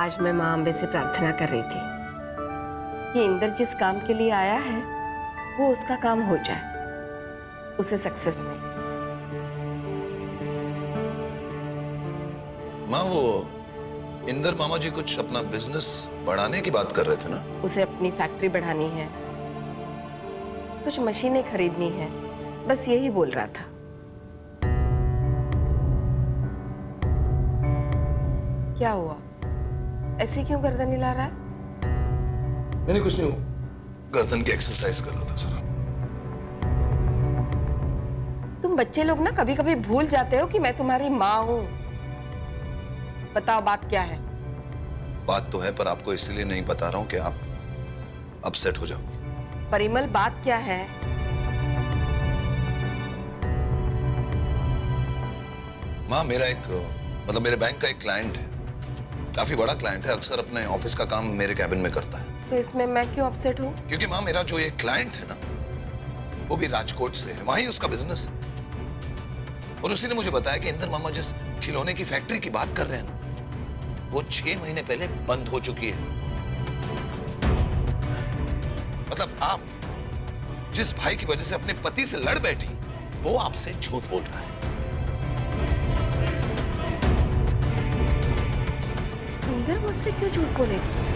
आज मैं माँ अम्बे से प्रार्थना कर रही थी कि इंदर जिस काम के लिए आया है वो उसका काम हो जाए, उसे सक्सेस मिले। माँ, वो इंदर मामा जी कुछ अपना बिजनेस बढ़ाने की बात कर रहे थे ना? उसे अपनी फैक्ट्री बढ़ानी है, कुछ मशीनें खरीदनी है, बस यही बोल रहा था। क्या हुआ, ऐसे क्यों गर्दन हिला रहा है? मैंने कुछ नहीं, गर्दन की एक्सरसाइज कर रहा था सर। तुम बच्चे लोग ना कभी कभी भूल जाते हो कि मैं तुम्हारी माँ हूं। बताओ बात क्या है? बात तो है, पर आपको इसलिए नहीं बता रहा हूं कि आप अपसेट हो जाओगे। परिमल, बात क्या है? माँ, मेरा मेरे बैंक का एक क्लाइंट है, काफी बड़ा क्लाइंट है, अक्सर अपने ऑफिस का काम मेरे कैबिन में करता है। तो इसमें मैं क्यों अपसेट हूँ? क्योंकि माँ, मेरा जो ये क्लाइंट है ना, वो भी राजकोट से है, वहीं उसका बिजनेस है। और उसी ने मुझे बताया कि इंदर मामा जिस खिलौने की फैक्ट्री की बात कर रहे हैं ना, वो 6 महीने पहले बंद हो चुकी है। मतलब आप जिस भाई की वजह से अपने पति से लड़ बैठी, वो आपसे झूठ बोल रहा है। इंदर मुझसे क्यों झूठ बोलेगी?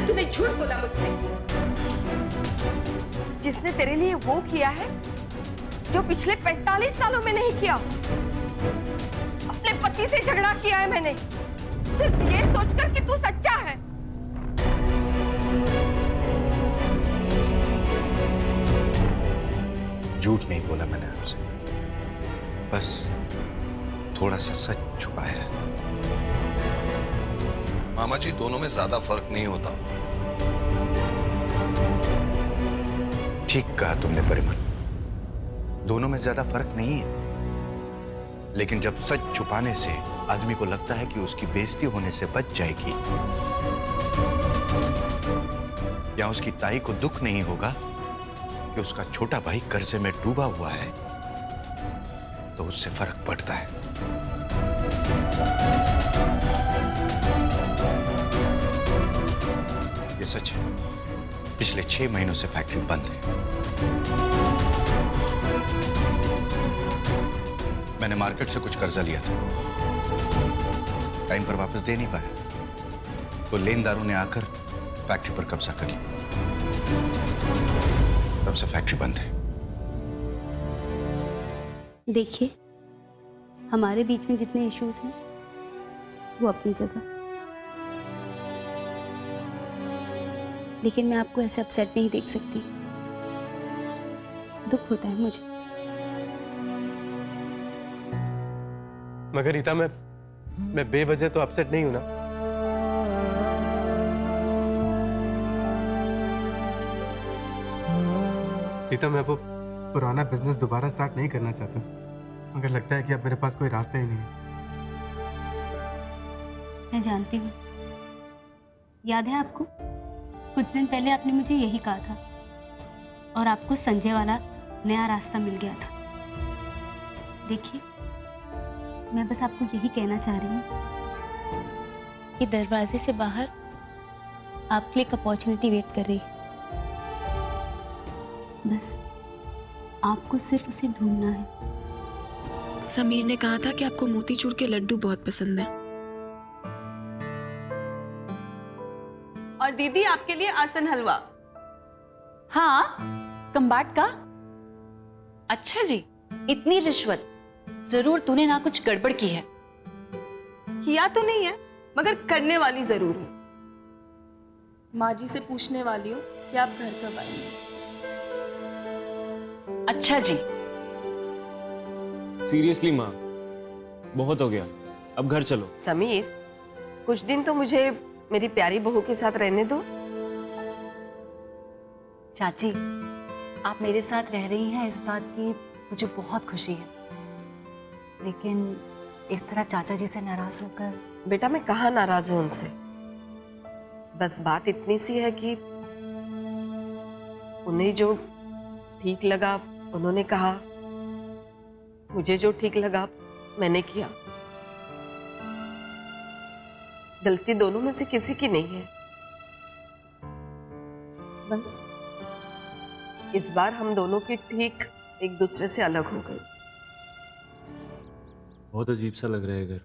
तूने झूठ बोला मुझसे। जिसने तेरे लिए वो किया है जो पिछले 45 सालों में नहीं किया। अपने पति से झगड़ा किया है मैंने, सिर्फ ये सोचकर कि तू सच्चा है। झूठ नहीं बोला मैंने आपसे, बस थोड़ा सा सच छुपाया है। मामा जी, दोनों में ज्यादा फर्क नहीं होता। ठीक कहा तुमने परिमल, दोनों में ज्यादा फर्क नहीं है, लेकिन जब सच छुपाने से आदमी को लगता है कि उसकी बेइज्जती होने से बच जाएगी, या उसकी ताई को दुख नहीं होगा कि उसका छोटा भाई कर्जे में डूबा हुआ है, तो उससे फर्क पड़ता है। ये सच है, पिछले 6 महीनों से फैक्ट्री बंद है। मैंने मार्केट से कुछ कर्जा लिया था, टाइम पर वापस दे नहीं पाया, तो लेनदारों ने आकर फैक्ट्री पर कब्जा कर लिया। तब से फैक्ट्री बंद है। देखिए, हमारे बीच में जितने इश्यूज हैं वो अपनी जगह, लेकिन मैं आपको ऐसे अपसेट नहीं देख सकती। दुख होता है मुझे। मगर रीता, मैं बेवजह तो अपसेट नहीं हूं ना। रीता, मैं वो पुराना बिजनेस दोबारा स्टार्ट नहीं करना चाहता, मगर लगता है कि अब मेरे पास कोई रास्ता ही नहीं है। मैं जानती हूँ, याद है आपको, कुछ दिन पहले आपने मुझे यही कहा था, और आपको संजय वाला नया रास्ता मिल गया था। देखिए, मैं बस आपको यही कहना चाह रही हूँ कि दरवाजे से बाहर आपके लिए एक अपॉर्चुनिटी वेट कर रही है। बस आपको सिर्फ उसे ढूंढना है। समीर ने कहा था कि आपको मोतीचूर के लड्डू बहुत पसंद है। और दीदी आपके लिए आसन हलवा। हाँ, कंबाट का। अच्छा जी, इतनी रिश्वत, जरूर तूने ना कुछ गड़बड़ की है। किया तो नहीं है, मगर करने वाली जरूर हूं। माँ जी से पूछने वाली हूँ कि आप घर कब आएंगे। अच्छा जी। सीरियसली माँ, बहुत हो गया, अब घर चलो। समीर, कुछ दिन तो मुझे मेरी प्यारी बहू के साथ रहने दो। चाची, आप मेरे साथ रह रही हैं, इस बात की मुझे बहुत खुशी है, लेकिन इस तरह चाचा जी से नाराज होकर। बेटा मैं कहाँ नाराज हूं उनसे, बस बात इतनी सी है कि उन्हें जो ठीक लगा उन्होंने कहा, मुझे जो ठीक लगा मैंने किया। गलती दोनों में से किसी की नहीं है। बस इस बार हम दोनों की ठीक एक दूसरे से अलग हो गए। बहुत अजीब सा लग रहा है घर,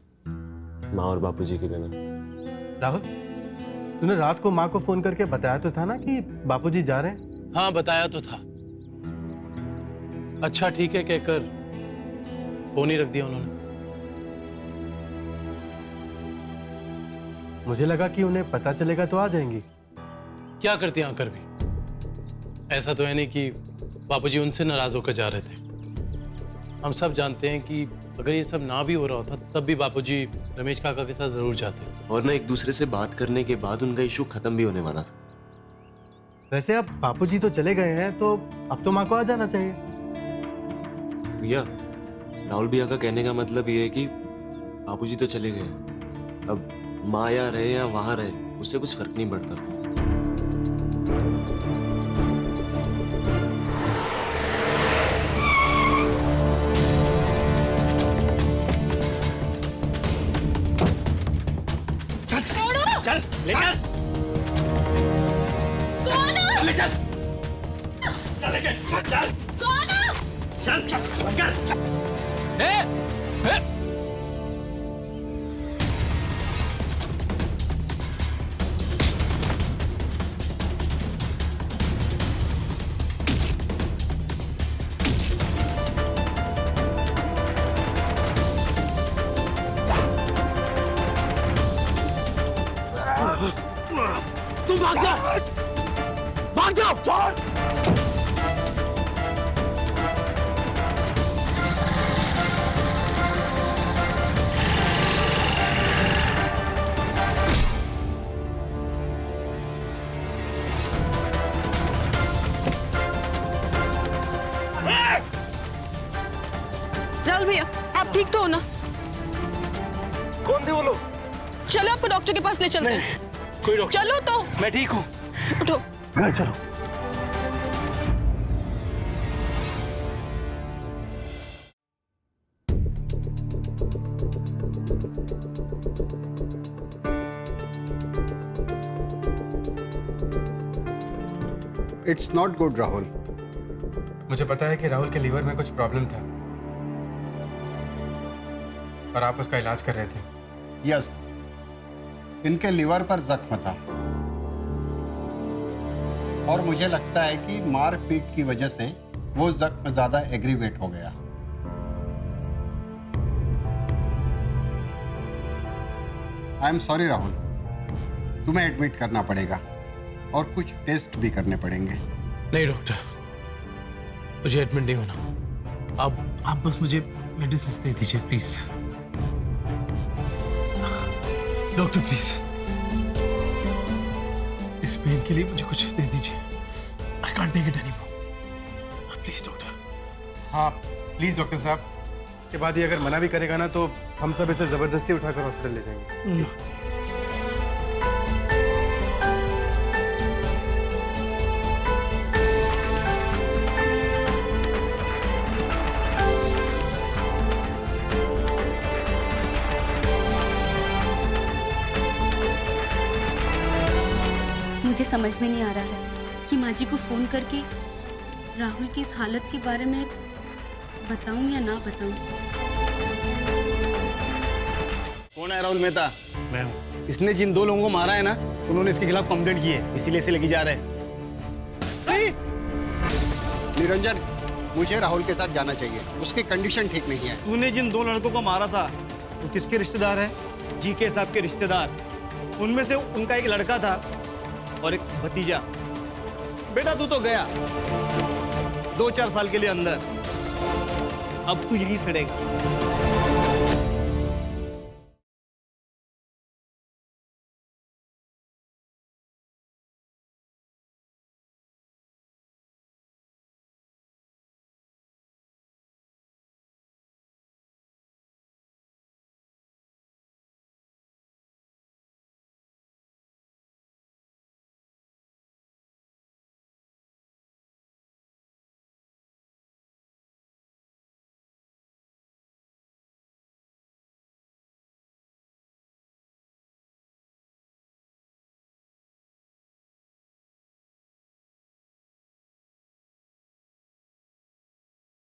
माँ और बापूजी के बिना। राहुल, तूने रात को माँ को फोन करके बताया तो था ना कि बापूजी जा रहे हैं? हाँ बताया तो था। अच्छा ठीक है कहकर फोन ही रख दिया उन्होंने। मुझे लगा कि उन्हें पता चलेगा तो आ जाएंगी। क्या करती आकर भी, ऐसा तो है नहीं कि बापूजी उनसे नाराज होकर जा रहे थे। हम सब जानते हैं कि अगर ये सब ना भी हो रहा होता तब भी बापूजी रमेश काका के साथ जरूर जाते। और ना एक दूसरे से बात करने के बाद उनका इशू खत्म भी होने वाला था। वैसे अब बापूजी तो चले गए हैं तो अब तो माँ को आ जाना चाहिए। भैया, राहुल भैया का कहने का मतलब ये है कि बापूजी तो चले गए, अब माँ यहाँ रहे या वहां रहे उससे कुछ फर्क नहीं पड़ता। चल ले चल, चल ले चल, चल ले चल, चल चल चल बंद कर। तुम भाग जाओ, भाग जाओ, छोड़। राहुल भैया, आप ठीक तो हो ना? कौन थे वो लोग? चलो आपको डॉक्टर के पास ले चलते हैं। कोई डॉक्टर? चलो तो। मैं ठीक हूँ, उठो। घर चलो। It's not good Rahul. मुझे पता है कि राहुल के लीवर में कुछ प्रॉब्लम था और आप उसका इलाज कर रहे थे। यस, इनके लीवर पर जख्म था और मुझे लगता है कि मारपीट की वजह से वो जख्म ज्यादा एग्रीवेट हो गया। आई एम सॉरी राहुल, तुम्हें एडमिट करना पड़ेगा और कुछ टेस्ट भी करने पड़ेंगे। नहीं डॉक्टर, मुझे एडमिट नहीं होना। आप बस मुझे मेडिसिन दे दीजिए प्लीज। डॉक्टर प्लीज, इस पेन के लिए मुझे कुछ दे दीजिए। I can't take it anymore, please doctor. हाँ प्लीज डॉक्टर साहब, इसके बाद ये अगर मना भी करेगा ना तो हम सब इसे जबरदस्ती उठाकर हॉस्पिटल ले जाएंगे। मुझे समझ में नहीं आ रहा है कि माँ जी को फोन करके राहुल की इस हालत के बारे में बताऊं या ना बताऊं। कौन है राहुल मेहता? मैं हूँ। इसने जिन 2 लोगों को मारा है ना, उन्होंने इसके खिलाफ कंप्लेंट की है, इसीलिए इसे लेके जा रहे हैं। निरंजन, मुझे राहुल के साथ जाना चाहिए, उसकी कंडीशन ठीक नहीं है। तूने जिन 2 लड़कों को मारा था वो किसके रिश्तेदार है? जीके साहब के रिश्तेदार। उनमें से उनका एक लड़का था और एक भतीजा। बेटा तू तो गया 2-4 साल के लिए अंदर, अब तू यही सड़ेगा।